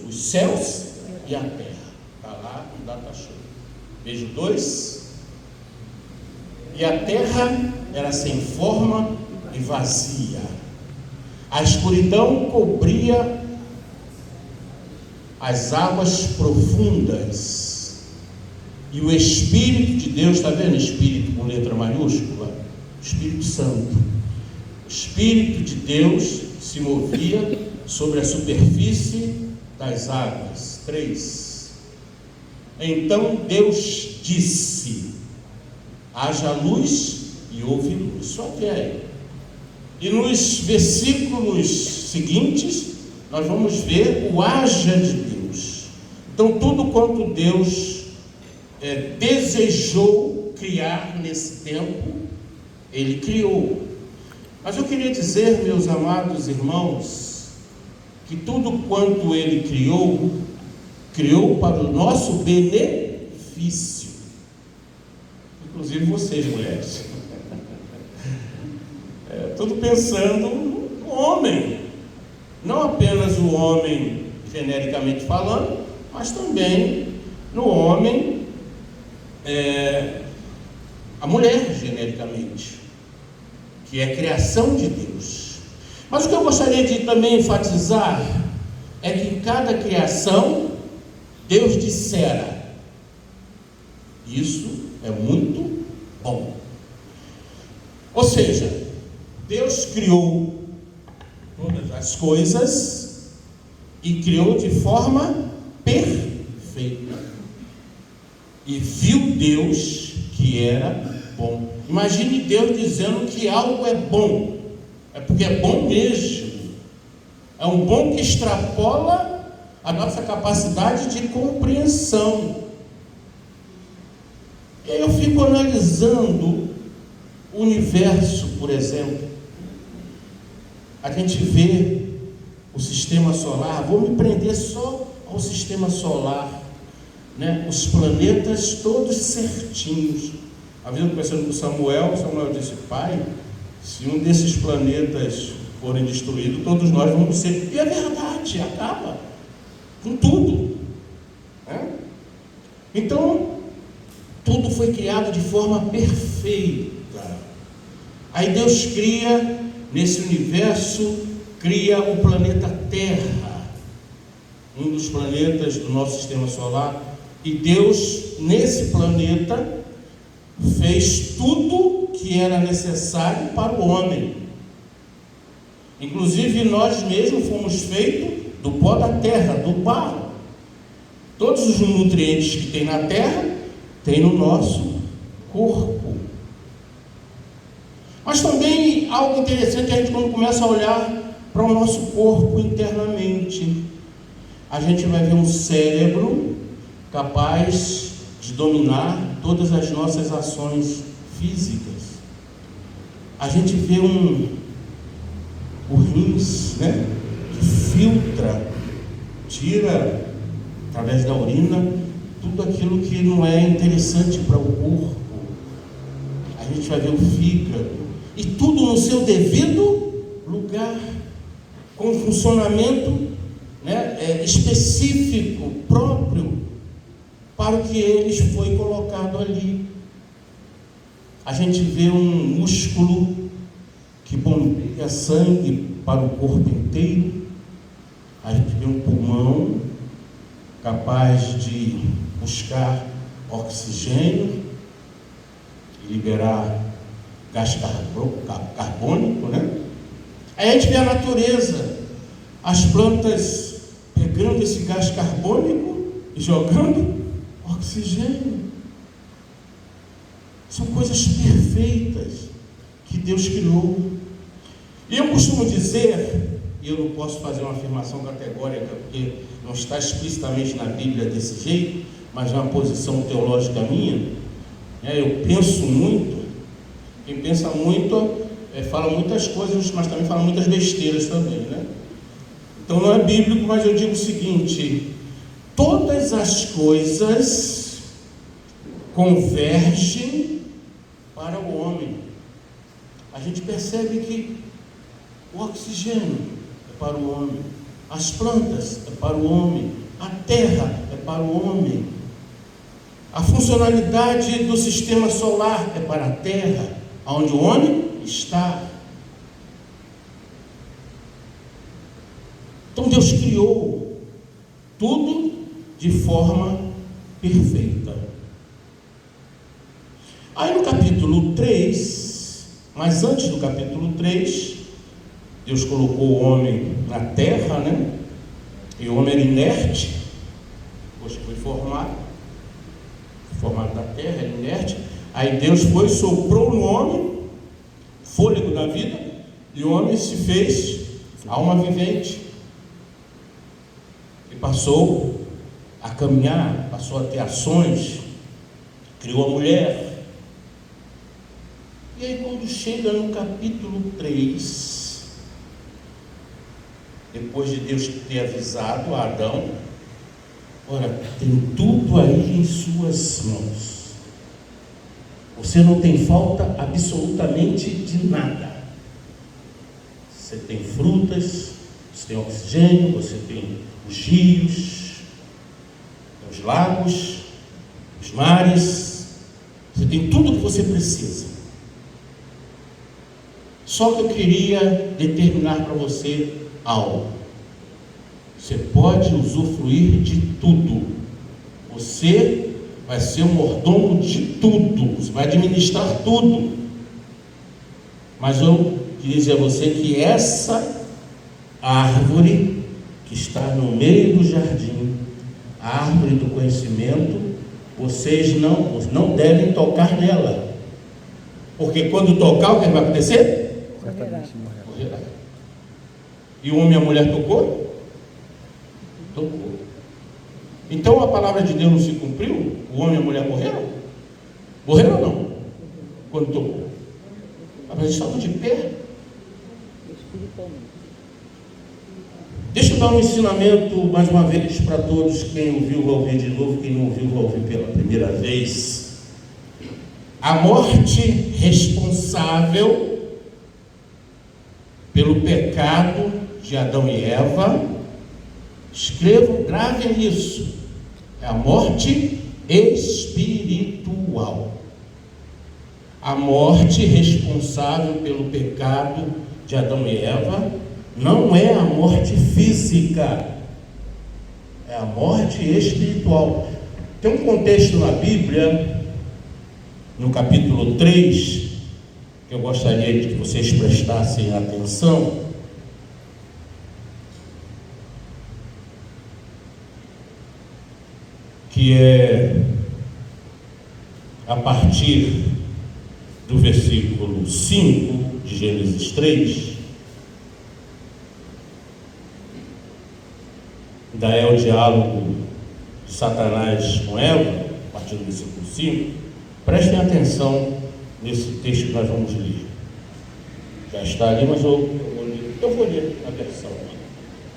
os céus e a terra. Está lá no data show. Veja 2. E a terra era sem forma e vazia. A escuridão cobria as águas profundas. E o Espírito de Deus, está vendo? Espírito com letra maiúscula? Espírito Santo. O Espírito de Deus se movia sobre a superfície das águas. 3. Então Deus disse: haja luz, e houve luz. Só que aí. E nos versículos seguintes, nós vamos ver o haja de Deus. Então, tudo quanto Deus desejou criar nesse tempo, Ele criou. Mas eu queria dizer, meus amados irmãos, que tudo quanto Ele criou, criou para o nosso benefício. Inclusive vocês, mulheres. Tudo pensando no homem. Não apenas o homem, genericamente falando, mas também no homem, a mulher, genericamente, que é a criação de Deus. Mas o que eu gostaria de também enfatizar é que em cada criação, Deus dissera: isso é muito bom. Ou seja, Deus criou todas as coisas e criou de forma perfeita. E viu Deus que era bom. Imagine Deus dizendo que algo é bom. É porque é bom mesmo. É um bom que extrapola a nossa capacidade de compreensão. E aí eu fico analisando o universo, por exemplo. A gente vê o sistema solar. Vou me prender só ao sistema solar, né? Os planetas todos certinhos. A vez conversando com Samuel disse: pai, se um desses planetas forem destruídos, todos nós vamos ser. E é verdade, acaba com tudo, né? Então, tudo foi criado de forma perfeita. Aí Deus cria, nesse universo, cria o planeta Terra, um dos planetas do nosso sistema solar. E Deus, nesse planeta, fez tudo que era necessário para o homem. Inclusive nós mesmos fomos feitos do pó da terra, do barro. Todos os nutrientes que tem na terra, tem no nosso corpo. Mas também algo interessante é a gente, quando começa a olhar para o nosso corpo internamente, a gente vai ver um cérebro capaz de dominar todas as nossas ações físicas. A gente vê o rins, né, que filtra, tira através da urina tudo aquilo que não é interessante para o corpo. A gente vai ver o fígado, e tudo no seu devido lugar, com funcionamento, né, específico, próprio, para o que eles foi colocado ali. A gente vê um músculo que bombeia sangue para o corpo inteiro. A gente vê um pulmão capaz de buscar oxigênio e liberar gás carbônico, né? Aí a gente vê a natureza, as plantas pegando esse gás carbônico e jogando oxigênio. São coisas perfeitas que Deus criou. E eu costumo dizer, e eu não posso fazer uma afirmação categórica, porque não está explicitamente na Bíblia desse jeito, mas é uma posição teológica minha, né? Eu penso muito. Quem pensa muito, fala muitas coisas, mas também fala muitas besteiras também, né? Então não é bíblico, mas eu digo o seguinte: todas as coisas convergem para o homem. A gente percebe que o oxigênio é para o homem, As plantas é para o homem, a terra é para o homem. A funcionalidade do sistema solar é para a terra, onde o homem está. Então Deus criou tudo de forma perfeita. Aí no capítulo 3, mas antes do capítulo 3, Deus colocou o homem na terra, né? E o homem era inerte, depois que foi formado da terra, era inerte. Aí Deus soprou no homem, fôlego da vida, e o homem se fez alma vivente. E passou a caminhar, passou a ter ações, criou a mulher. E aí quando chega no capítulo 3, depois de Deus ter avisado a Adão, olha, tem tudo aí em suas mãos. Você não tem falta absolutamente de nada. Você tem frutas, você tem oxigênio, você tem os rios, os lagos, os mares, você tem tudo que você precisa. Só que eu queria determinar para você algo. Você pode usufruir de tudo. Você vai ser um mordomo de tudo. Você vai administrar tudo. Mas eu queria dizer a você que essa árvore que está no meio do jardim, a árvore do conhecimento, vocês não devem tocar nela. Porque quando tocar, o que vai acontecer? Certamente Morrerá. E o homem e a mulher tocou? Tocou. Então a palavra de Deus não se cumpriu? O homem e a mulher morreram? Morreram ou não? Quando tocou? Mas eles estavam de pé. Deixa eu dar um ensinamento mais uma vez para todos. Quem ouviu vai ouvir de novo, quem não ouviu vai ouvir pela primeira vez. A morte responsável pelo pecado de Adão e Eva, escrevam, gravem isso, é a morte espiritual. A morte responsável pelo pecado de Adão e Eva não é a morte física, é a morte espiritual. Tem um contexto na Bíblia, no capítulo 3, que eu gostaria de que vocês prestassem atenção. Que é a partir do versículo 5 de Gênesis 3, ainda é o diálogo de Satanás com Eva, a partir do versículo 5. Prestem atenção nesse texto que nós vamos ler. Já está ali, mas eu vou ler a versão,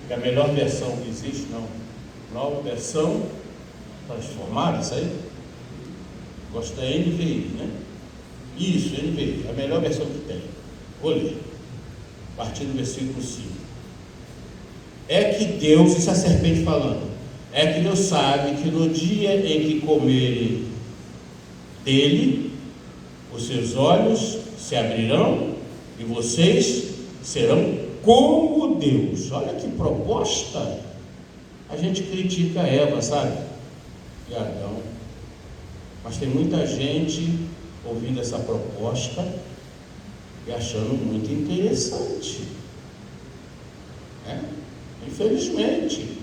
que é a melhor versão que existe, não. Nova versão transformada, isso aí? Gosto da NVI, né? Isso, NVI, a melhor versão que tem. Vou ler, a partir do versículo 5. É que Deus, isso é a serpente falando, é que Deus sabe que no dia em que comerem dele, os seus olhos se abrirão e vocês serão como Deus. Olha que proposta. A gente critica Eva, sabe? E Adão. Mas tem muita gente ouvindo essa proposta e achando muito interessante. Infelizmente.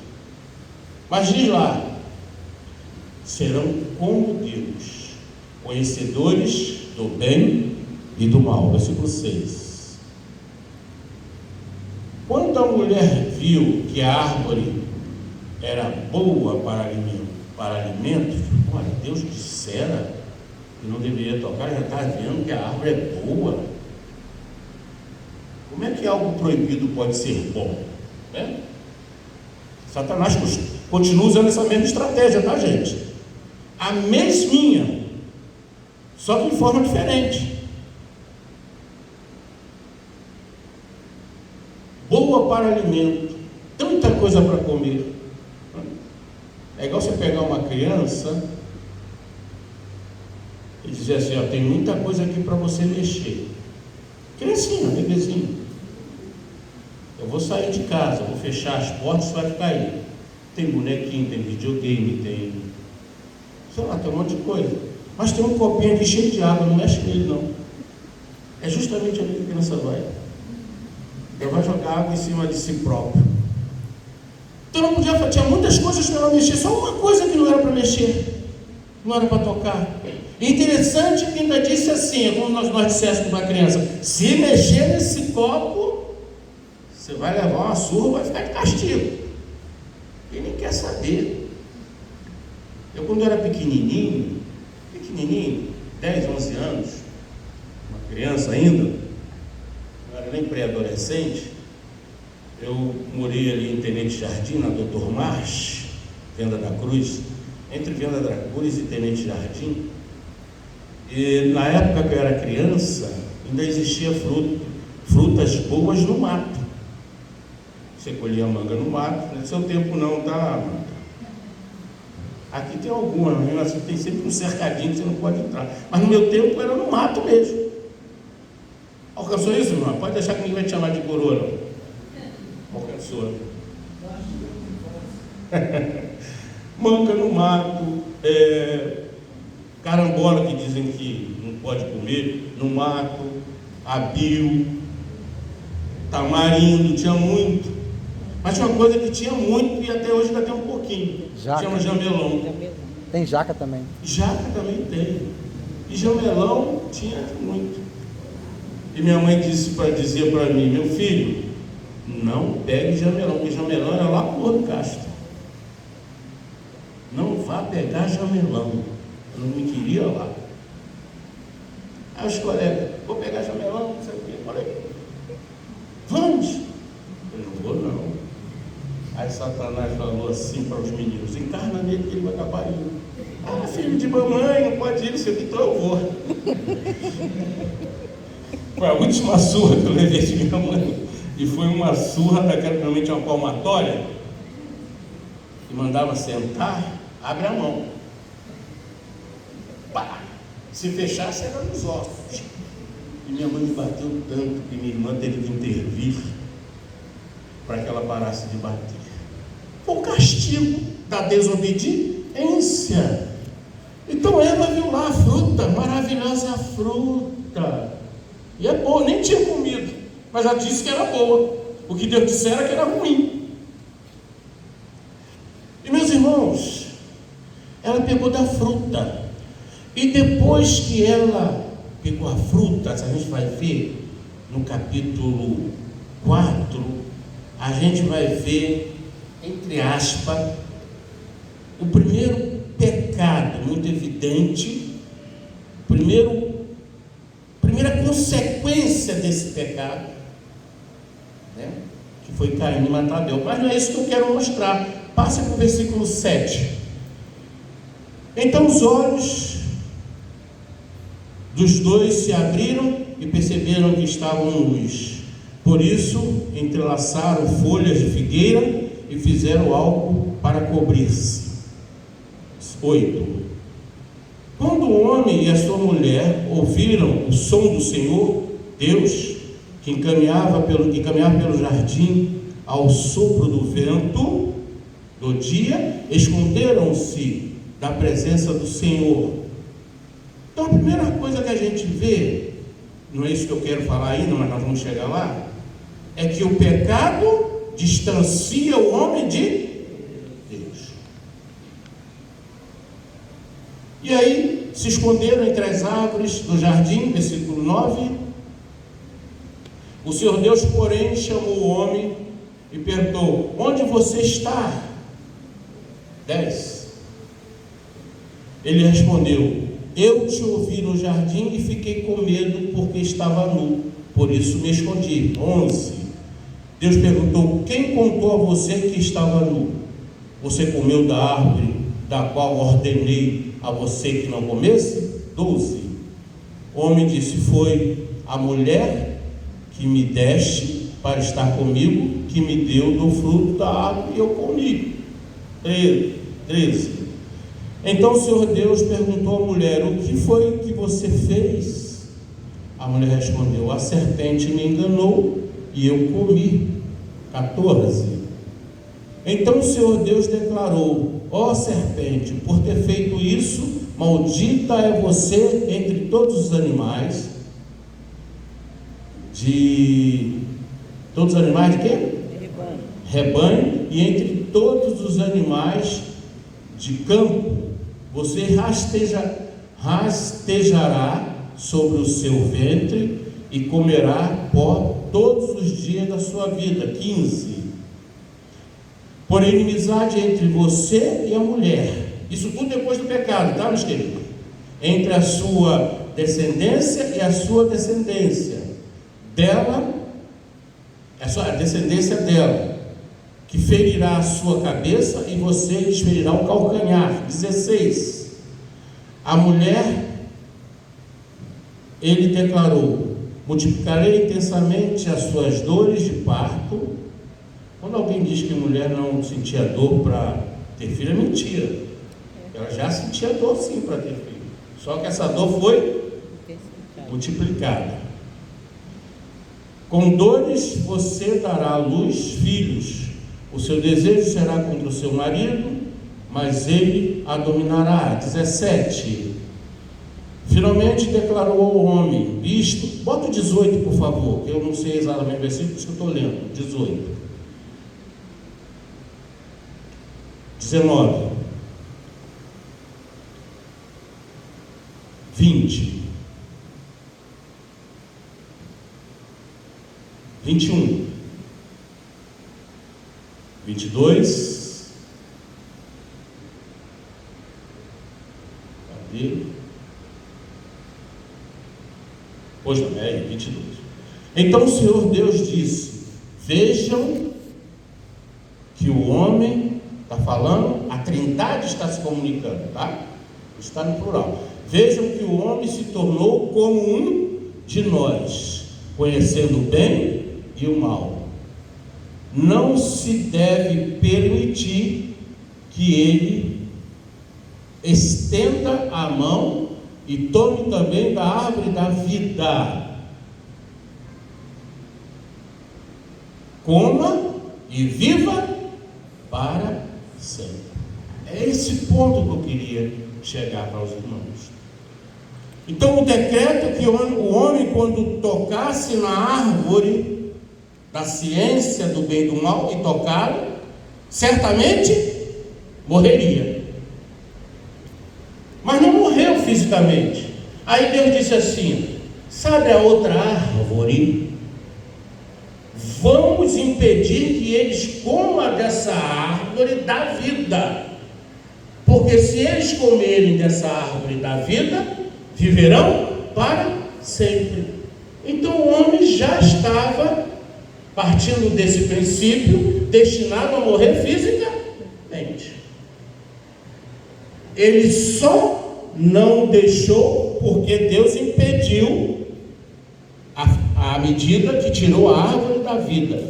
Mas diz lá, serão como Deus, conhecedores do bem e do mal. Versículo 6. Quando a mulher viu que a árvore era boa para alimento, olha, Deus dissera que não deveria tocar, já está vendo que a árvore é boa. Como é que algo proibido pode ser bom? Satanás continua usando essa mesma estratégia, tá, gente? A mesminha, só que de forma diferente. Boa para alimento, tanta coisa para comer. É igual você pegar uma criança e dizer assim, ó, tem muita coisa aqui para você mexer. Criancinha, bebezinho. Eu vou sair de casa, vou fechar as portas, você vai ficar aí. Tem bonequinho, tem videogame, tem... sei lá, tem um monte de coisa. Mas tem um copinho aqui cheio de água, não mexe nele não. É justamente ali que a criança vai. Ela vai jogar água em cima de si próprio. Então não podia, tinha muitas coisas para ela mexer, só uma coisa que não era para mexer, não era para tocar. E interessante que ainda disse assim, é como nós dissessemos para a criança, se mexer nesse copo, você vai levar uma surra, vai ficar de castigo. Ele nem quer saber. Eu quando era pequenininho, 10, 11 anos, uma criança ainda, não era nem pré-adolescente, eu morei ali em Tenente Jardim, na Doutor March, Venda da Cruz, entre Venda da Cruz e Tenente Jardim. E na época que eu era criança, ainda existia frutas boas no mato. Você colhia manga no mato, no seu tempo não, tá? Aqui tem algumas, mas tem sempre um cercadinho que você não pode entrar. Mas no meu tempo era no mato mesmo. Alcançou isso, irmão? Pode deixar que ninguém vai te chamar de coroa, não. Alcançou. Manga no mato, carambola que dizem que não pode comer, no mato, abio, tamarindo, tinha muito. Mas tinha uma coisa que tinha muito e até hoje ainda tem um pouquinho. Jaca. Chama jamelão. Tem jaca também. Jaca também tem. E jamelão tinha muito. E minha mãe dizia para mim, meu filho, não pegue jamelão, porque jamelão era lá pro Ouro Castro. Não vá pegar jamelão. Eu não me queria lá. Aí os colegas, vou pegar jamelão, não sei o quê. Falei, vamos. Eu não vou não. Aí Satanás falou assim para os meninos, encarna nele que ele vai acabar indo. Ah, filho de mamãe, não pode ir, não sei o que, então eu vou. Foi a última surra que eu levei de minha mãe. E foi uma surra daquela que realmente é uma palmatória. E mandava sentar, abre a mão. Pá! Se fechasse era nos ossos. E minha mãe me bateu tanto que minha irmã teve que intervir para que ela parasse de bater. Foi o castigo da desobediência. Então Eva viu lá a fruta, maravilhosa fruta. E é boa, nem tinha comido, mas ela disse que era boa. O que Deus disse era que era ruim. E meus irmãos, ela pegou da fruta. E depois que ela pegou a fruta, a gente vai ver no capítulo 4, a gente vai ver, entre aspas, o primeiro pecado muito evidente, primeira consequência desse pecado, né? Que foi Caim matar Abel. Mas não é isso que eu quero mostrar. Passa para o versículo 7. Então os olhos dos dois se abriram e perceberam que estavam nus. Por isso entrelaçaram folhas de figueira e fizeram algo para cobrir-se. 8. Quando o homem e a sua mulher ouviram o som do Senhor Deus, que caminhava pelo jardim ao sopro do vento do dia, esconderam-se da presença do Senhor. Então a primeira coisa que a gente vê, não é isso que eu quero falar ainda, mas nós vamos chegar lá, é que o pecado distancia o homem de Deus. E aí se esconderam entre as árvores do jardim, versículo 9. O Senhor Deus, porém, chamou o homem e perguntou: onde você está? 10. Ele respondeu: eu te ouvi no jardim e fiquei com medo porque estava nu, por isso me escondi. 11. Deus perguntou: quem contou a você que estava nu? Você comeu da árvore da qual ordenei a você que não comesse? 12. O homem disse: foi a mulher que me deste para estar comigo, que me deu do fruto da árvore e eu comi. 13. Então o Senhor Deus perguntou à mulher: o que foi que você fez? A mulher respondeu: a serpente me enganou e eu comi. 14. Então o Senhor Deus declarou: ó serpente, por ter feito isso, maldita é você entre todos os animais de quê? Rebanho, e entre todos os animais de campo, você rastejará sobre o seu ventre e comerá pó todos os dias da sua vida. 15. Por inimizade entre você e a mulher, isso tudo depois do pecado, tá, meus queridos? Entre a sua descendência e a sua descendência dela, a descendência dela, que ferirá a sua cabeça e você lhes ferirá o calcanhar. 16. A mulher, ele declarou: multiplicarei intensamente as suas dores de parto. Quando alguém diz que mulher não sentia dor para ter filho, é mentira. Ela já sentia dor sim para ter filho, só que essa dor foi multiplicada. Com dores você dará à luz filhos. O seu desejo será contra o seu marido, mas ele a dominará. 17. Finalmente declarou ao homem isto. Bota o 18, por favor, que eu não sei exatamente o versículo, por isso que eu estou lendo. 18. 19. 20. 21. 22. Cadê? Pois não, 22. Então o Senhor Deus disse: vejam que o homem está falando, a Trindade está se comunicando, tá? Está no plural. Vejam que o homem se tornou como um de nós, conhecendo o bem e o mal. Não se deve permitir que ele estenda a mão e tome também da árvore da vida. Coma e viva para sempre. É esse ponto que eu queria chegar para os irmãos. Então o decreto é que o homem, quando tocasse na árvore da ciência do bem e do mal e tocar, certamente morreria. Mas não morreu fisicamente. Aí Deus disse assim: sabe a outra árvore? Vamos impedir que eles comam dessa árvore da vida, porque se eles comerem dessa árvore da vida, viverão para sempre. Então o homem já estava, partindo desse princípio, destinado a morrer fisicamente. Ele só não deixou porque Deus impediu à medida que tirou a árvore da vida.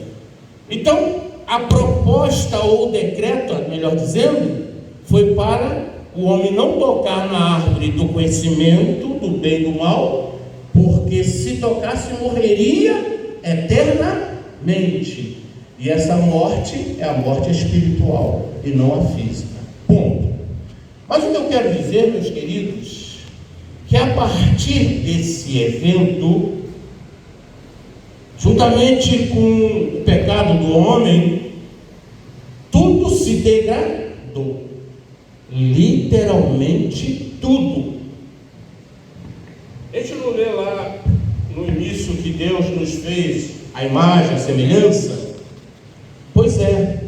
Então a proposta ou o decreto, melhor dizendo, foi para o homem não tocar na árvore do conhecimento do bem e do mal, porque se tocasse morreria eternamente, e essa morte é a morte espiritual e não a física. Ponto. Mas o que eu quero dizer, meus queridos, que a partir desse evento, juntamente com o pecado do homem, tudo se degradou. Literalmente tudo. A gente não lê lá no início que Deus nos fez a imagem, a semelhança? Pois é.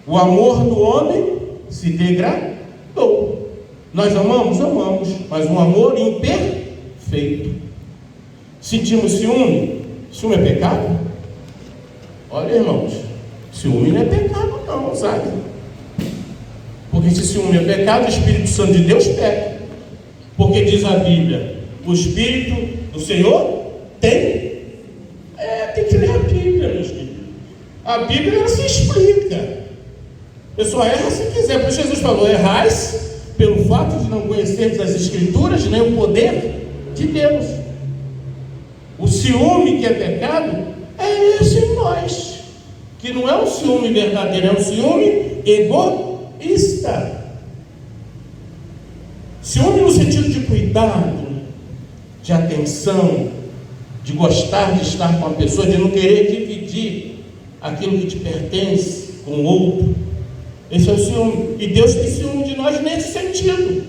O amor do homem se degradou. Nós amamos? Amamos, mas um amor imperfeito. Sentimos ciúme? Ciúme é pecado? Olha, irmãos, ciúme não é pecado não, sabe? Porque se ciúme é pecado, o Espírito Santo de Deus peca. Porque diz a Bíblia: o Espírito do Senhor tem. A Bíblia ela se explica. A pessoa erra se quiser, porque Jesus falou: errais pelo fato de não conhecermos as Escrituras, nem o poder de Deus. O ciúme que é pecado é esse em nós, que não é um ciúme verdadeiro, é um ciúme egoísta. Ciúme no sentido de cuidado, de atenção, de gostar de estar com a pessoa, de não querer dividir aquilo que te pertence com o outro. Esse é o ciúme. E Deus tem ciúme de nós nesse sentido.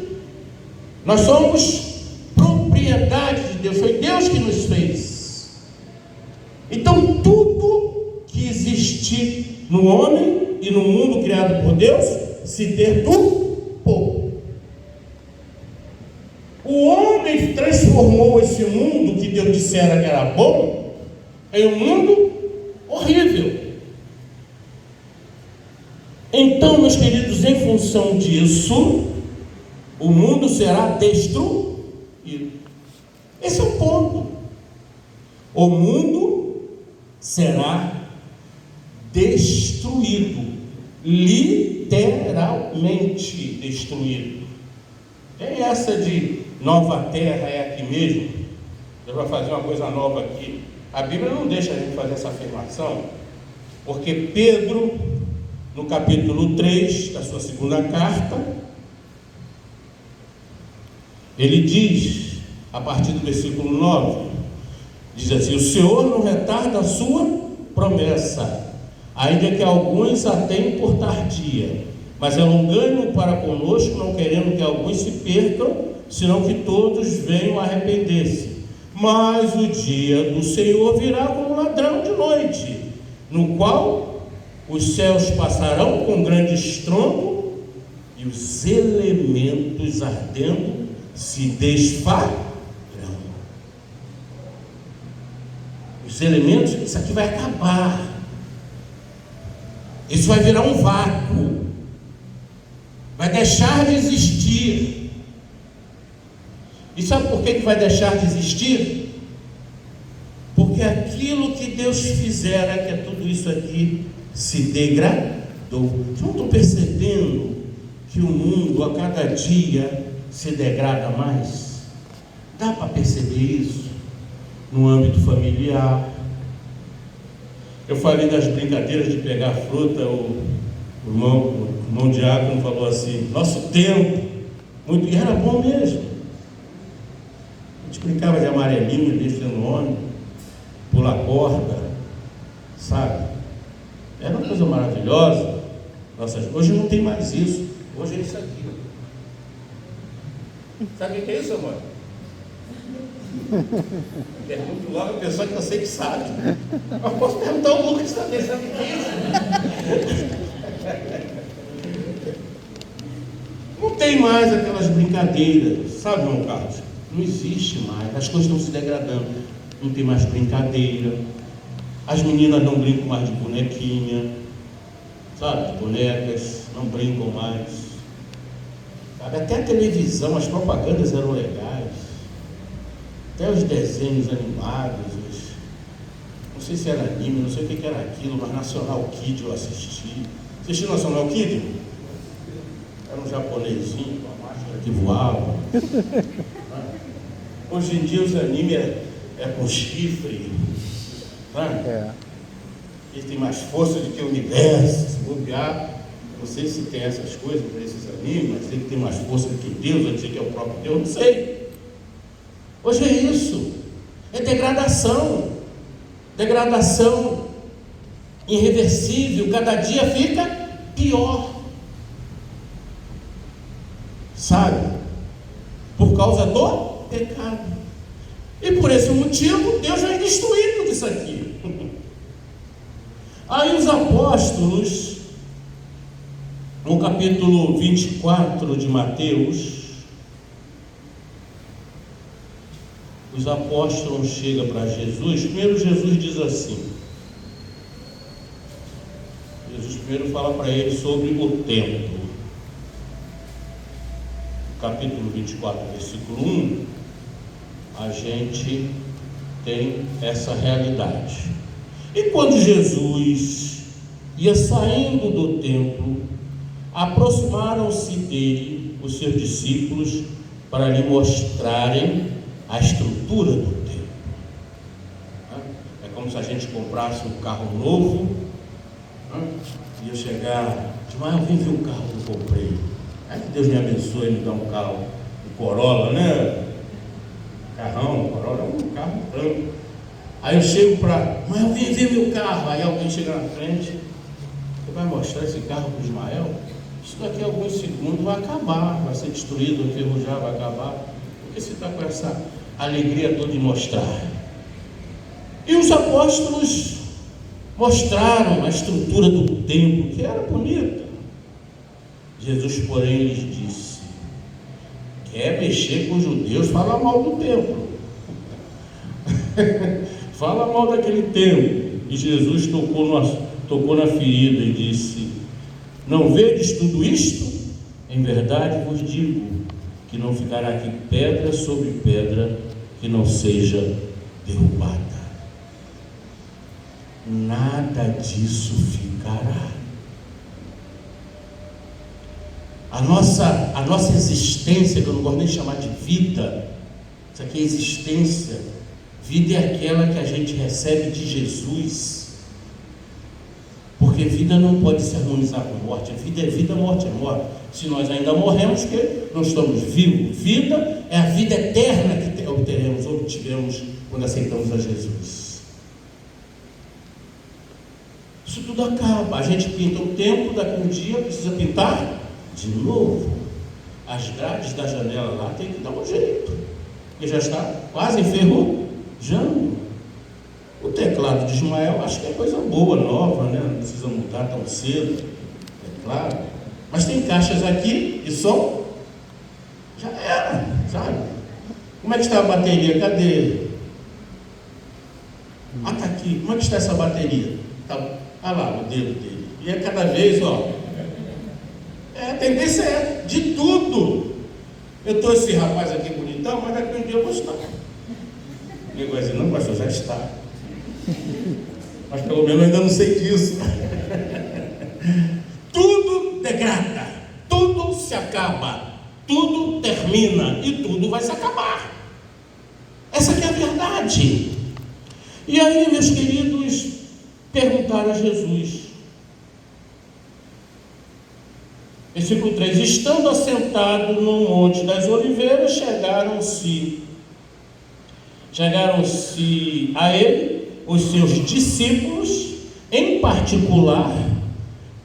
Nós somos propriedade de Deus. Foi Deus que nos fez. Então tudo que existe no homem e no mundo criado por Deus se perturbou. O homem transformou esse mundo que Deus dissera que era bom em um mundo horrível. Então, meus queridos, em função disso, o mundo será destruído. Esse é o ponto. O mundo será destruído, literalmente destruído. Tem essa de nova terra é aqui mesmo. Deus vai fazer uma coisa nova aqui. A Bíblia não deixa a gente fazer essa afirmação, porque Pedro, no capítulo 3 da sua segunda carta, ele diz, a partir do versículo 9, diz assim: o Senhor não retarda a sua promessa, ainda que alguns a tenham por tardia, mas é longânimo para conosco, não querendo que alguns se percam, senão que todos venham a arrepender-se. Mas o dia do Senhor virá como ladrão de noite, no qual os céus passarão com grande estrondo e os elementos ardendo se desfarão. Os elementos, isso aqui vai acabar. Isso vai virar um vácuo. Vai deixar de existir. E sabe por que vai deixar de existir? Porque aquilo que Deus fizera, que é tudo isso aqui, se degradou. Vocês não estão percebendo que o mundo a cada dia se degrada mais? Dá para perceber isso no âmbito familiar. Eu falei das brincadeiras de pegar fruta. O irmão Diácono falou assim: nosso tempo, muito, e era bom mesmo. A gente brincava de amarelinho, deixando homem, pular corda, sabe? Era uma coisa maravilhosa. Hoje não tem mais isso. Hoje é isso aqui. Sabe o que é isso, amor? Pergunto logo a pessoa que eu sei que sabe. Eu posso perguntar ao Lucas também, sabe o que é isso? Não tem mais aquelas brincadeiras, sabe, irmão Carlos? Não existe mais, as coisas estão se degradando. Não tem mais brincadeira. As meninas não brincam mais de bonequinha, sabe, de bonecas, não brincam mais, sabe? Até a televisão, as propagandas eram legais, até os desenhos animados, não sei se era anime, não sei o que era aquilo, mas National Kid eu assisti. Assistiu National Kid? Era um japonesinho com a máscara que voava. Hoje em dia os animes é com chifre, sabe? Ele tem mais força do que o universo. Se bobear, não sei se tem essas coisas para esses animes, mas ele tem mais força do que Deus, vai dizer que é o próprio Deus, não sei. Hoje é isso, é degradação irreversível, cada dia fica pior, sabe? Por causa do pecado. E por esse motivo, Deus vai destruir tudo isso aqui. Aí os apóstolos, no capítulo 24 de Mateus, os apóstolos chegam para Jesus. Primeiro Jesus diz assim, Jesus primeiro fala para eles sobre o templo. Capítulo 24, versículo 1, a gente tem essa realidade. E quando Jesus ia saindo do templo, aproximaram-se dele os seus discípulos para lhe mostrarem a estrutura do templo. É como se a gente comprasse um carro novo, e eu chegar, mas eu vim ver o carro que eu comprei. Aí que Deus me abençoe e me dá um carro, um Corolla, né? Carrão, Corolla é um carro branco. Aí eu chego para, mas eu vim ver meu carro. Aí alguém chega na frente, você vai mostrar esse carro para o Ismael? Isso daqui a alguns segundos vai acabar, vai ser destruído, enferrujar, vai acabar. Por que você está com essa alegria toda de mostrar? E os apóstolos mostraram a estrutura do templo, que era bonita. Jesus, porém, lhes disse: quer mexer com os judeus, fala mal do templo. Fala mal daquele templo. E Jesus tocou na ferida e disse: não vedes tudo isto? Em verdade vos digo que não ficará aqui pedra sobre pedra que não seja derrubada. Nada disso ficará. A nossa existência, que eu não gosto nem de chamar de vida, isso aqui é existência. Vida é aquela que a gente recebe de Jesus. Porque vida não pode se harmonizar com morte. Vida é vida, morte é morte. Se nós ainda morremos, porque não estamos vivos. Vida é a vida eterna que obteremos ou tivemos quando aceitamos a Jesus. Isso tudo acaba. A gente pinta o templo, daqui um dia precisa pintar de novo. As grades da janela lá tem que dar um jeito, porque já está quase enferrujando. O teclado de Ismael acho que é coisa boa, nova, né? Não precisa mudar tão cedo, é claro. Mas tem caixas aqui de som, já era, sabe? Como é que está a bateria? Cadê? Ah, está aqui. Como é que está essa bateria? Tá. Ah lá, o dedo dele. E é cada vez, ó. A tendência é de tudo. Eu estou esse rapaz aqui bonitão, mas daqui um dia eu vou estar. Ninguém vai dizer, não, pastor, já está. Mas pelo menos eu ainda não sei disso. Tudo degrada, tudo se acaba, tudo termina e tudo vai se acabar. Essa que é a verdade. E aí, meus queridos, perguntaram a Jesus. Versículo 3: estando assentado no Monte das Oliveiras, chegaram-se a ele os seus discípulos, em particular,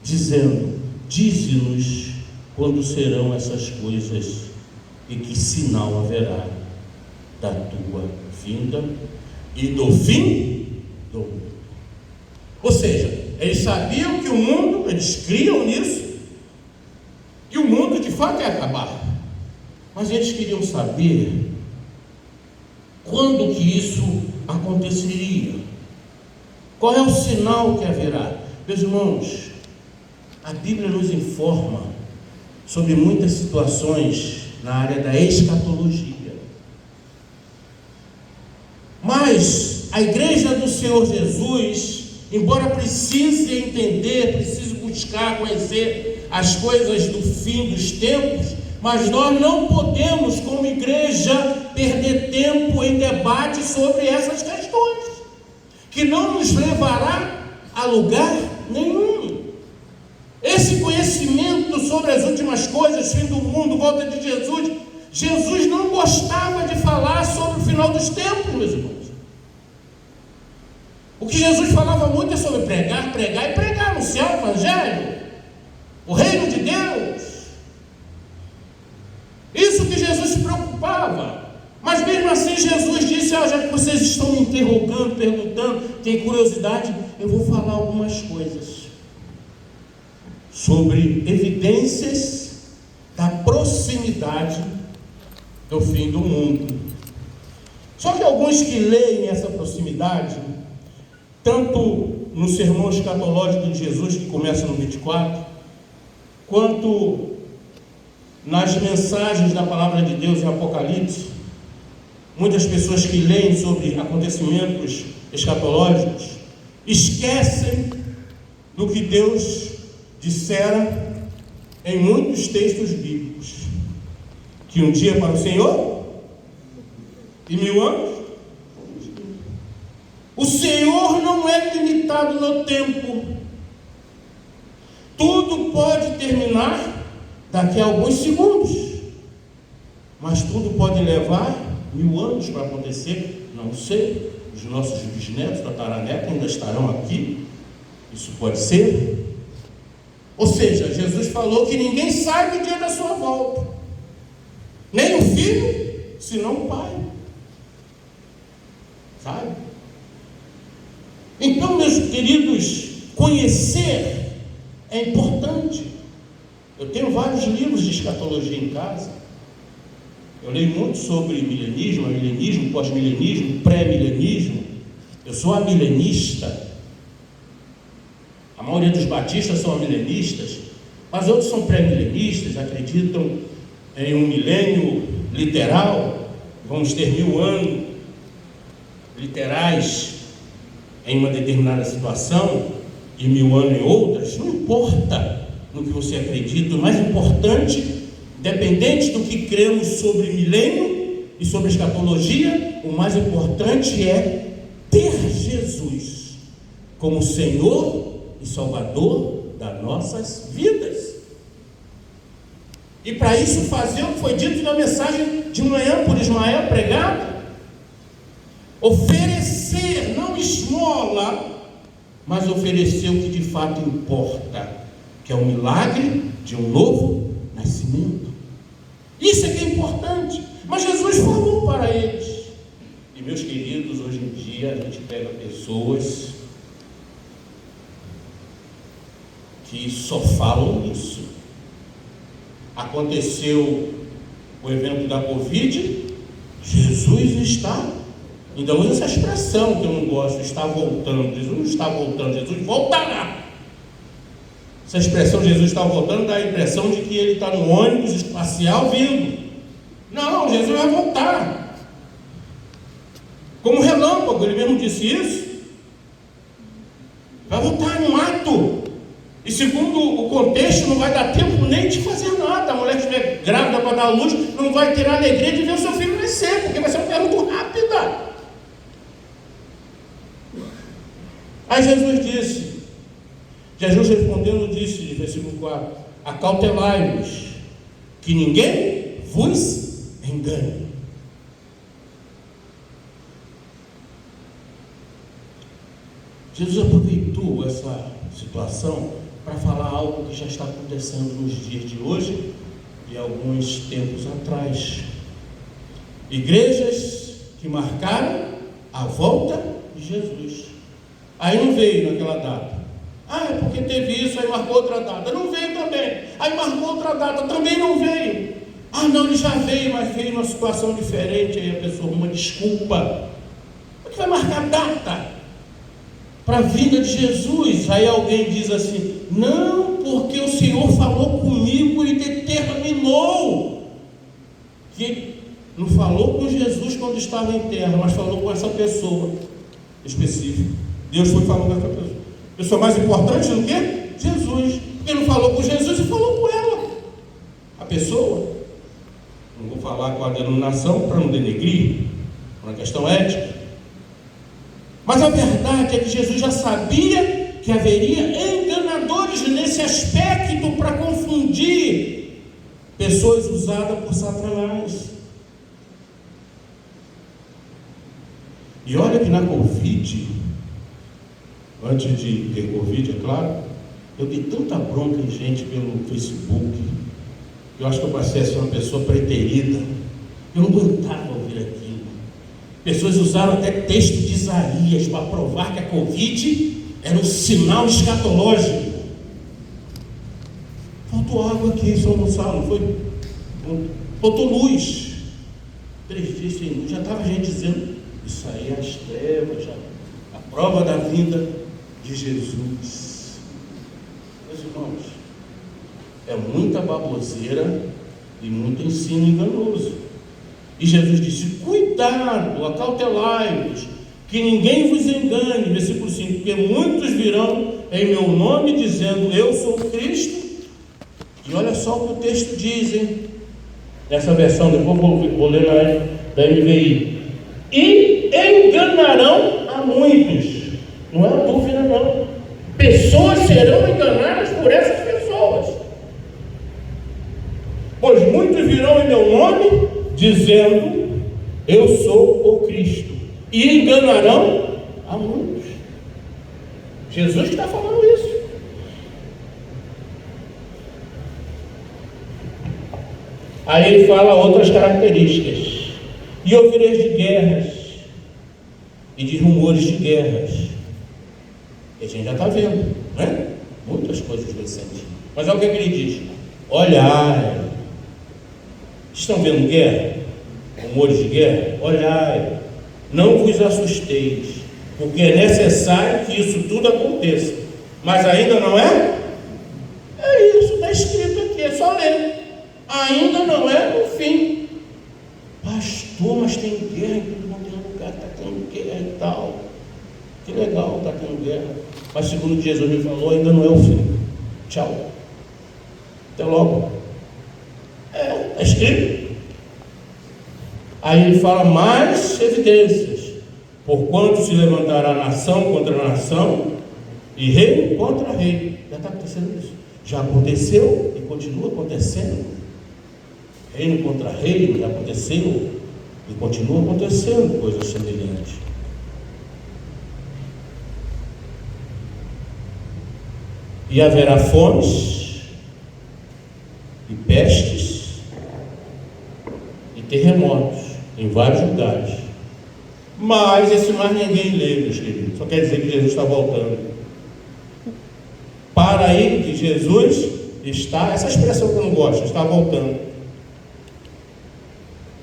dizendo: dize-nos quando serão essas coisas e que sinal haverá da tua vinda e do fim do mundo. Ou seja, eles sabiam que o mundo, eles criam nisso, que o mundo de fato ia acabar, mas eles queriam saber quando que isso aconteceria, qual é o sinal que haverá. Meus irmãos, a Bíblia nos informa sobre muitas situações na área da escatologia, mas a igreja do Senhor Jesus, embora precise entender, precise buscar, conhecer as coisas do fim dos tempos, mas nós não podemos, como igreja, perder tempo em debate sobre essas questões, que não nos levará a lugar nenhum. Esse conhecimento sobre as últimas coisas, fim do mundo, volta de Jesus, Jesus não gostava de falar sobre o final dos tempos, meus irmãos. O que Jesus falava muito é sobre pregar, pregar e pregar, anunciar o Evangelho, o reino de Deus. Isso que Jesus se preocupava. Mas mesmo assim Jesus disse: já que vocês estão me interrogando, perguntando, tem curiosidade, eu vou falar algumas coisas sobre evidências da proximidade do fim do mundo. Só que alguns que leem essa proximidade, tanto no sermão escatológico de Jesus, que começa no 24, quanto nas mensagens da palavra de Deus em Apocalipse, muitas pessoas que leem sobre acontecimentos escatológicos esquecem do que Deus dissera em muitos textos bíblicos, que um dia para o Senhor e 1000 anos. O Senhor não é limitado no tempo. Tudo pode terminar daqui a alguns segundos, mas tudo pode levar 1000 anos para acontecer, não sei. Os nossos bisnetos, tataranetos ainda estarão aqui, isso pode ser. Ou seja, Jesus falou que ninguém sabe o dia da sua volta, nem o filho, senão o pai, sabe? Então, meus queridos, conhecer é importante. Eu tenho vários livros de escatologia em casa. Eu leio muito sobre milenismo, pós-milenismo, pré-milenismo. Eu sou amilenista. A maioria dos batistas são amilenistas, mas outros são pré-milenistas, acreditam em um milênio literal. Vamos ter 1000 anos literais em uma determinada situação e 1000 anos em outras. Não importa no que você acredita, o mais importante, independente do que cremos sobre milênio e sobre escatologia, o mais importante é ter Jesus como Senhor e Salvador das nossas vidas. E para isso fazer o que foi dito na mensagem de manhã por Ismael pregada: oferecer, não esmola, mas oferecer o que de fato importa, que é o milagre de um novo nascimento. Isso é que é importante. Mas Jesus falou para eles. E meus queridos, hoje em dia a gente pega pessoas que só falam nisso. Aconteceu o evento da Covid, Jesus está, ainda usa essa expressão que eu não gosto, está voltando. Jesus não está voltando, Jesus voltará. Essa expressão Jesus está voltando dá a impressão de que ele está no ônibus espacial vindo. Não, Jesus vai voltar como relâmpago, ele mesmo disse isso. Vai voltar num ato. E segundo o contexto, não vai dar tempo nem de fazer nada. A mulher que estiver grávida para dar à luz não vai ter a alegria de ver o seu filho nascer, porque vai ser uma coisa muito rápida. Aí Jesus respondendo disse, versículo 4: acautelai-vos, que ninguém vos engane. Jesus aproveitou essa situação para falar algo que já está acontecendo nos dias de hoje e alguns tempos atrás. Igrejas que marcaram a volta de Jesus. Aí não veio naquela data. Ah, é porque teve isso, aí marcou outra data. Não veio também. Aí marcou outra data, também não veio. Ah, não, ele já veio, mas veio numa situação diferente. Aí a pessoa arruma desculpa. Por que vai marcar data para a vinda de Jesus? Aí alguém diz assim: não, porque o Senhor falou comigo e determinou. Que não falou com Jesus quando estava em terra, mas falou com essa pessoa específica. Deus foi falando com essa pessoa. Pessoa mais importante do que Jesus. Ele não falou com Jesus e falou com ela. A pessoa, não vou falar com a denominação para não denegrir, por uma questão ética. Mas a verdade é que Jesus já sabia que haveria enganadores nesse aspecto para confundir pessoas usadas por Satanás. E olha que na Covid, antes de ter Covid, é claro, eu dei tanta bronca em gente pelo Facebook. Eu acho que eu passei a ser uma pessoa preterida. Eu não aguentava ouvir aquilo. Pessoas usaram até texto de Isaías para provar que a Covid era um sinal escatológico. Faltou água aqui em São Gonçalo, não foi? Faltou luz. 3 dias sem luz. Já estava gente dizendo: isso aí é as trevas, já. A prova da vinda de Jesus. Meus irmãos, é muita baboseira e muito ensino enganoso. E Jesus disse: cuidado, acautelai-vos, que ninguém vos engane, versículo 5, porque muitos virão em meu nome, dizendo, eu sou Cristo. E olha só o que o texto diz, hein? Nessa versão, depois vou ler da NVI. E enganarão a muitos. Não é dúvida, não. Pessoas serão enganadas por essas pessoas. Pois muitos virão em meu nome, dizendo, eu sou o Cristo. E enganarão a muitos. Jesus está falando isso. Aí ele fala outras características. E ouvireis de guerras e de rumores de guerras. E a gente já está vendo, né? Muitas coisas recentes. Mas olha o que ele diz. Olhai. Estão vendo guerra? Rumores de guerra? Olhai. Não vos assusteis, porque é necessário que isso tudo aconteça. Mas ainda não é? É isso, está escrito aqui, é só ler. Ainda não é o fim. Pastor, mas tem guerra em todo lugar, está tendo guerra e tal. Que legal, está tendo guerra. Mas segundo Jesus me falou, ainda não é o fim. Tchau. Até logo. Está escrito. Aí ele fala mais evidências. Porquanto se levantará nação contra nação e rei contra rei. Já está acontecendo isso. Já aconteceu e continua acontecendo. Reino contra reino, já aconteceu e continua acontecendo coisas semelhantes. E haverá fomes e pestes e terremotos em vários lugares. Mas esse mais ninguém lê, meus queridos. Só quer dizer que Jesus está voltando. Para aí que Jesus está, essa expressão que eu não gosto, está voltando.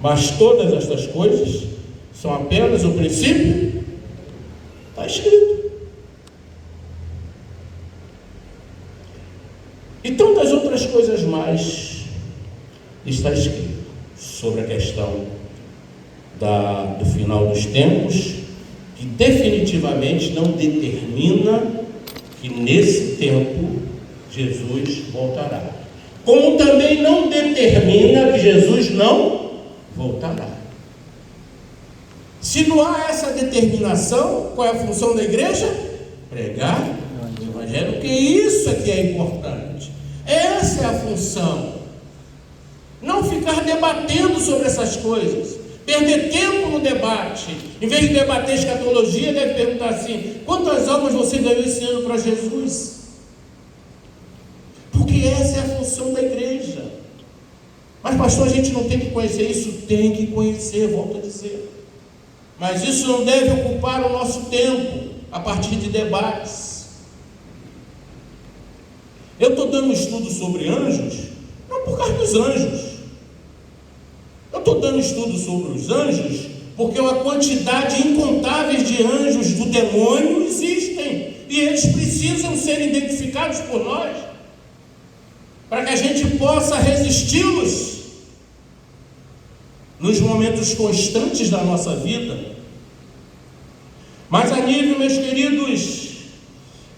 Mas todas estas coisas são apenas o princípio. Está escrito. E tantas outras coisas mais está escrito sobre a questão do final dos tempos, que definitivamente não determina que nesse tempo Jesus voltará. Como também não determina que Jesus não voltará. Se não há essa determinação, qual é a função da igreja? Pregar o Evangelho, porque isso é que é importante. Essa é a função. Não ficar debatendo sobre essas coisas, perder tempo no debate. Em vez de debater escatologia, deve perguntar assim: quantas almas você ganhou esse ano para Jesus? Porque essa é a função da igreja. Mas pastor, a gente não tem que conhecer isso? Tem que conhecer, volto a dizer. Mas isso não deve ocupar o nosso tempo a partir de debates. Eu estou dando um estudo sobre anjos, não por causa dos anjos. Eu estou dando estudo sobre os anjos porque uma quantidade incontável de anjos do demônio existem. E eles precisam ser identificados por nós, para que a gente possa resisti-los nos momentos constantes da nossa vida. Mas a nível, meus queridos,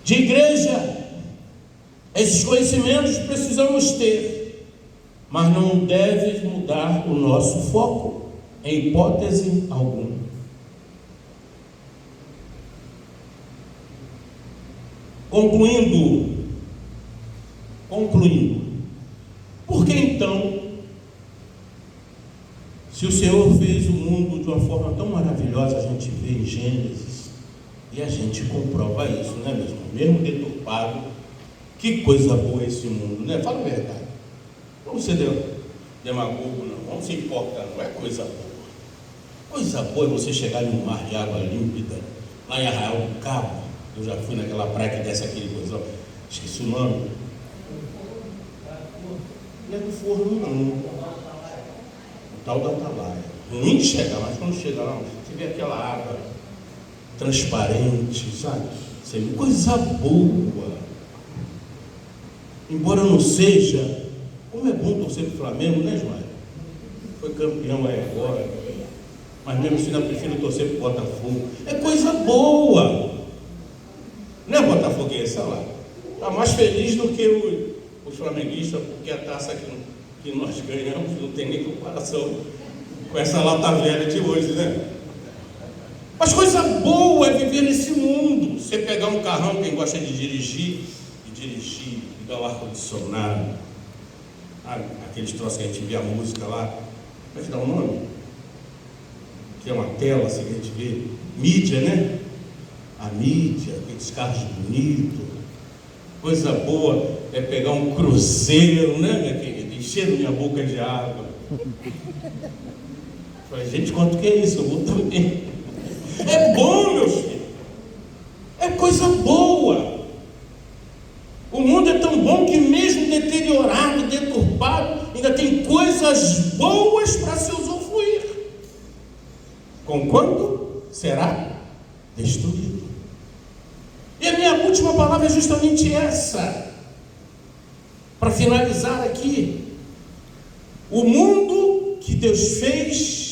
de igreja, esses conhecimentos precisamos ter, mas não deve mudar o nosso foco, em hipótese alguma. Concluindo, por que então, se o Senhor fez o mundo de uma forma tão maravilhosa, a gente vê em Gênesis, e a gente comprova isso, não é mesmo? Mesmo deturpado, que coisa boa esse mundo, né? Fala a verdade. Não vamos ser demagogo, não. Vamos se importar, não é coisa boa. Coisa boa é você chegar em um mar de água límpida, lá em Arraial do Cabo. Eu já fui naquela praia que desce aquele coisa, esqueci o nome. Não é do Forno, não. O tal da Atalaia. Ruim de chegar, mas quando chega lá, você vê aquela água transparente, sabe? Você vê coisa boa. Embora não seja, como é bom torcer para o Flamengo, né, João? Foi campeão aí agora. Mas mesmo assim, eu prefiro torcer para o Botafogo. É coisa boa. Não é botafoguense, olha lá. Está mais feliz do que os flamenguistas, porque a taça que nós ganhamos não tem nem comparação com essa lata velha de hoje, né? Mas coisa boa é viver nesse mundo. Você pegar um carrão, quem gosta de dirigir, ligar o ar-condicionado, aqueles troços que a gente vê a música lá, como é que dá o nome? Que é uma tela assim que a gente vê, mídia, né? A mídia, aqueles carros bonitos. Coisa boa é pegar um cruzeiro, né, minha querida? Enchendo minha boca de água. Falei, gente, quanto que é isso? Eu vou também. É bom, meus filhos. É coisa boa. O mundo é tão bom que mesmo deteriorado, deturpado, ainda tem coisas boas para se usufruir. Conquanto será destruído. E a minha última palavra é justamente essa. Para finalizar aqui, o mundo que Deus fez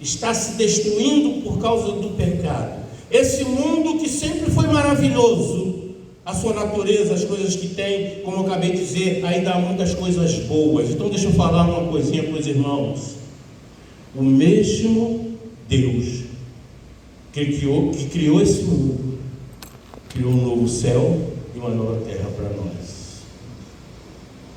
está se destruindo por causa do pecado. Esse mundo que sempre foi maravilhoso, a sua natureza, as coisas que tem, como eu acabei de dizer, ainda há muitas coisas boas. Então deixa eu falar uma coisinha para os irmãos. O mesmo Deus que criou esse mundo, criou um novo céu e uma nova terra para nós.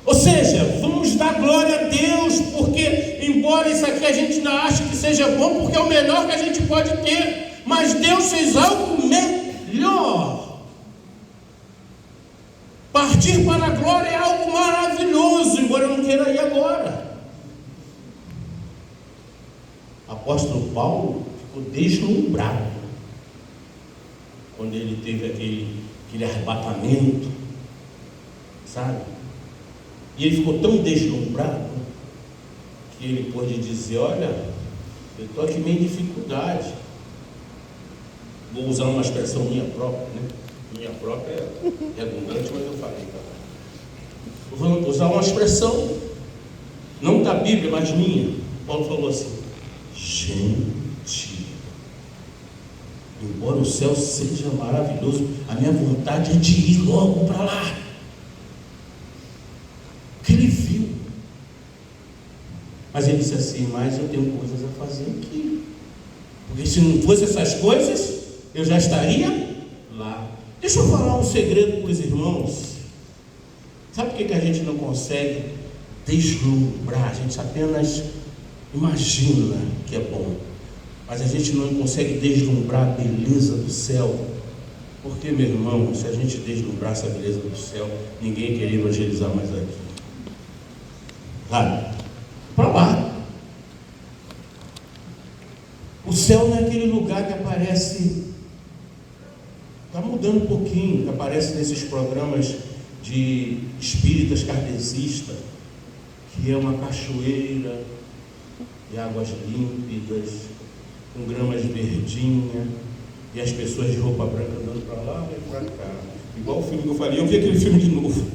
Ou seja, vamos dar glória a Deus, porque embora isso aqui a gente ainda ache que seja bom, porque é o melhor que a gente pode ter, mas Deus fez algo melhor. Partir para a glória é algo maravilhoso, embora eu não queira ir agora. Apóstolo Paulo ficou deslumbrado quando ele teve aquele arrebatamento, sabe? E ele ficou tão deslumbrado que ele pôde dizer, olha, eu estou aqui meio em dificuldade. Vou usar uma expressão minha própria, né? Minha própria é redundante, mas eu falei, tá? Vou usar uma expressão, não da Bíblia, mas minha. Paulo falou assim, gente, embora o céu seja maravilhoso, a minha vontade é de ir logo para lá. Que ele viu. Mas ele disse assim, mas eu tenho coisas a fazer aqui. Porque se não fosse essas coisas, eu já estaria lá. Deixa eu falar um segredo para os irmãos. Sabe por que a gente não consegue deslumbrar? A gente apenas imagina que é bom, mas a gente não consegue deslumbrar a beleza do céu. Porque, meu irmão, se a gente deslumbrasse a beleza do céu, ninguém queria evangelizar mais aqui. Sabe? Para lá. O céu não é aquele lugar que aparece, está mudando um pouquinho, que aparece nesses programas de espíritas kardecistas, que é uma cachoeira de águas límpidas, com gramas verdinhas, e as pessoas de roupa branca andando para lá e para cá. Igual o filme que eu falei, eu vi aquele filme de novo.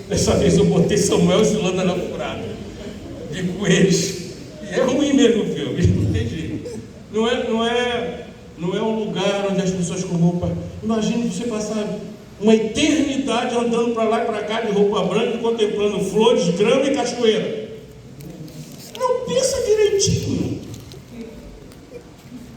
Dessa vez eu botei Samuel e Silana na furada de coelhos. E é ruim mesmo o filme, não tem jeito. Não é um lugar onde as pessoas com roupa. Imagine você passar uma eternidade andando para lá e para cá de roupa branca, contemplando flores, grama e cachoeira. Não pensa direitinho.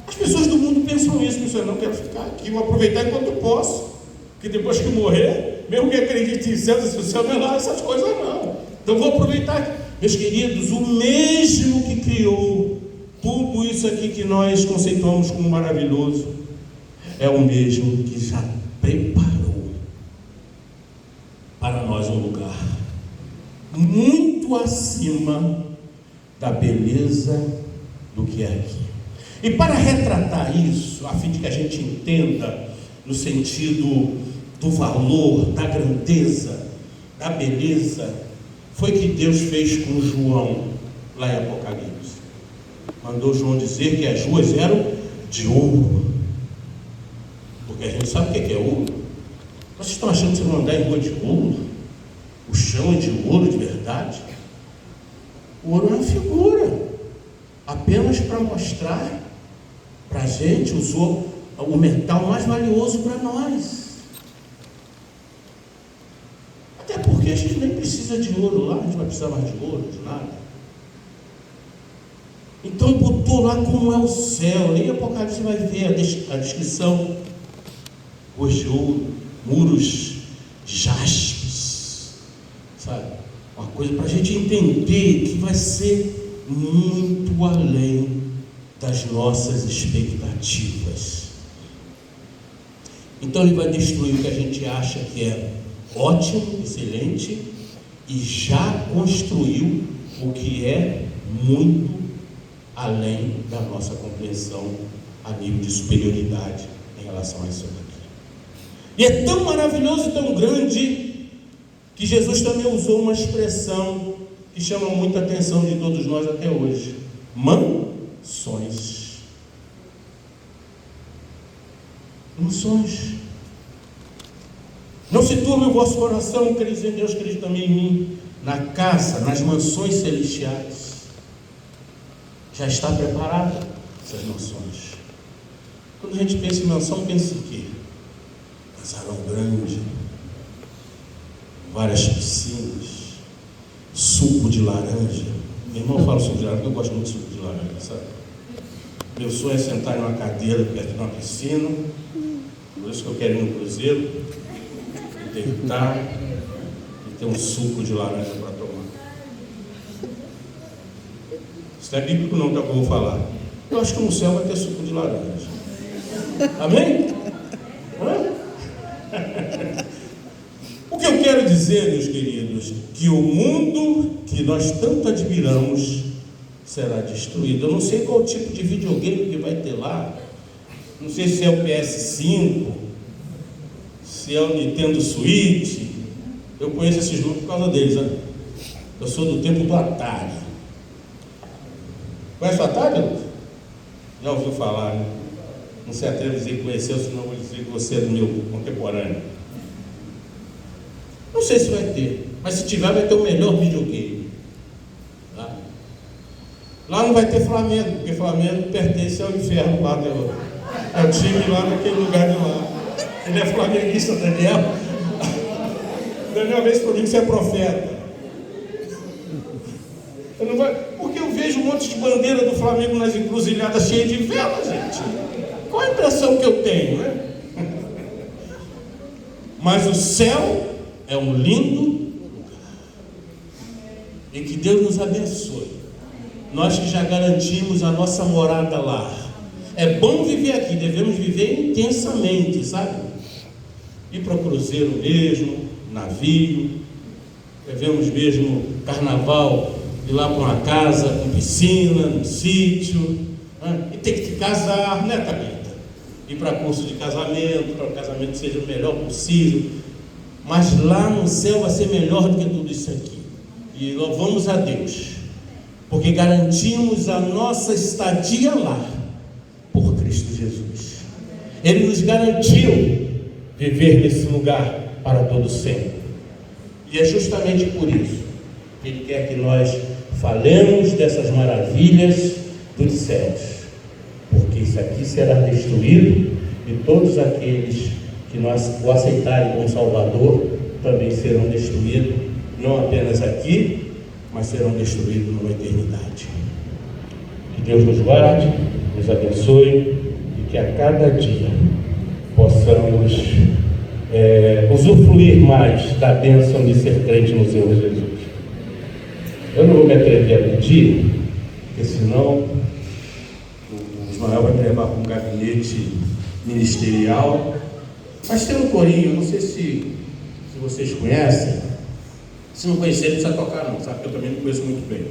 As pessoas do mundo pensam isso, não quero ficar aqui, vou aproveitar enquanto posso. Porque depois que morrer, mesmo que acredite em céu, se o céu não é lá, essas coisas não. Então vou aproveitar. Meus queridos, o mesmo que criou tudo isso aqui que nós conceituamos como maravilhoso, é o mesmo que já preparou para nós um lugar muito acima da beleza do que é aqui. E para retratar isso, a fim de que a gente entenda no sentido do valor, da grandeza, da beleza, foi que Deus fez com João lá em Apocalipse. Mandou João dizer que as ruas eram de ouro, porque a gente sabe o que é ouro. Vocês estão achando que vocês vão andar em rua de ouro? O chão é de ouro de verdade? O ouro é uma figura, apenas para mostrar para a gente, usou o metal mais valioso para nós. Até porque a gente nem precisa de ouro lá, a gente não vai precisar mais de ouro, de nada. Então botou lá como é o céu. Leia Apocalipse, você vai ver a descrição. Ruas de ouro, muros de jaspes, sabe? Uma coisa para a gente entender que vai ser muito além das nossas expectativas. Então ele vai destruir o que a gente acha que é ótimo, excelente, e já construiu o que é muito além da nossa compreensão a nível de superioridade em relação a isso aqui. E é tão maravilhoso e tão grande que Jesus também usou uma expressão que chama muita atenção de todos nós até hoje: mansões. Mansões. Não se turbe o vosso coração, queridos em Deus, queridos também em mim. Na casa, nas mansões celestiais, já está preparada essas mansões. Quando a gente pensa em mansão, pensa em quê? Casarão grande, várias piscinas, suco de laranja. Meu irmão fala suco de laranja, eu gosto muito de suco de laranja, sabe? Meu sonho é sentar em uma cadeira perto de uma piscina, por isso que eu quero ir no cruzeiro, deitar e ter um suco de laranja para tomar. Isso não é bíblico não, que eu vou falar. Eu acho que no céu vai ter suco de laranja. Amém? O que eu quero dizer, meus queridos, que o mundo que nós tanto admiramos será destruído. Eu não sei qual tipo de videogame que vai ter lá. Não sei se é o PS5, se é o Nintendo Switch. Eu conheço esses jogos por causa deles, né? Eu sou do tempo do Atari. Conhece o Atari, Lúcio? Já ouviu falar, né? Não se atreve a dizer que conheceu, senão eu vou dizer que você é do meu contemporâneo. Não sei se vai ter, mas se tiver, vai ter o melhor videogame. Tá? Lá não vai ter Flamengo, porque Flamengo pertence ao inferno lá, é o time lá naquele lugar de lá. Ele é flamenguista, Daniel. Daniel, vê se para mim que você é profeta. Porque eu vejo um monte de bandeira do Flamengo nas encruzilhadas cheias de vela, gente. Qual a impressão que eu tenho, né? Mas o céu é um lindo lugar. E que Deus nos abençoe. Nós que já garantimos a nossa morada lá. É bom viver aqui, devemos viver intensamente, sabe? Ir para o cruzeiro mesmo, navio, devemos mesmo carnaval, ir lá para uma casa, com piscina, num sítio, né? E tem que casar, né, Tabita? Ir para curso de casamento, para que o casamento seja o melhor possível. Mas lá no céu vai ser melhor do que tudo isso aqui. E louvamos a Deus, porque garantimos a nossa estadia lá, por Cristo Jesus. Ele nos garantiu viver nesse lugar para todo sempre. E é justamente por isso que Ele quer que nós falemos dessas maravilhas dos céus, porque isso aqui será destruído e todos aqueles que nós o aceitarem como Salvador também serão destruídos, não apenas aqui, mas serão destruídos numa eternidade. Que Deus nos guarde, nos abençoe e que a cada dia possamos usufruir mais da bênção de ser crente no Senhor Jesus. Eu não vou me atrever a pedir, porque senão o Ismael vai me levar para um gabinete ministerial. Mas tem um corinho, não sei se vocês conhecem. Se não conhecerem, não precisa tocar não, sabe? Eu também não conheço muito bem.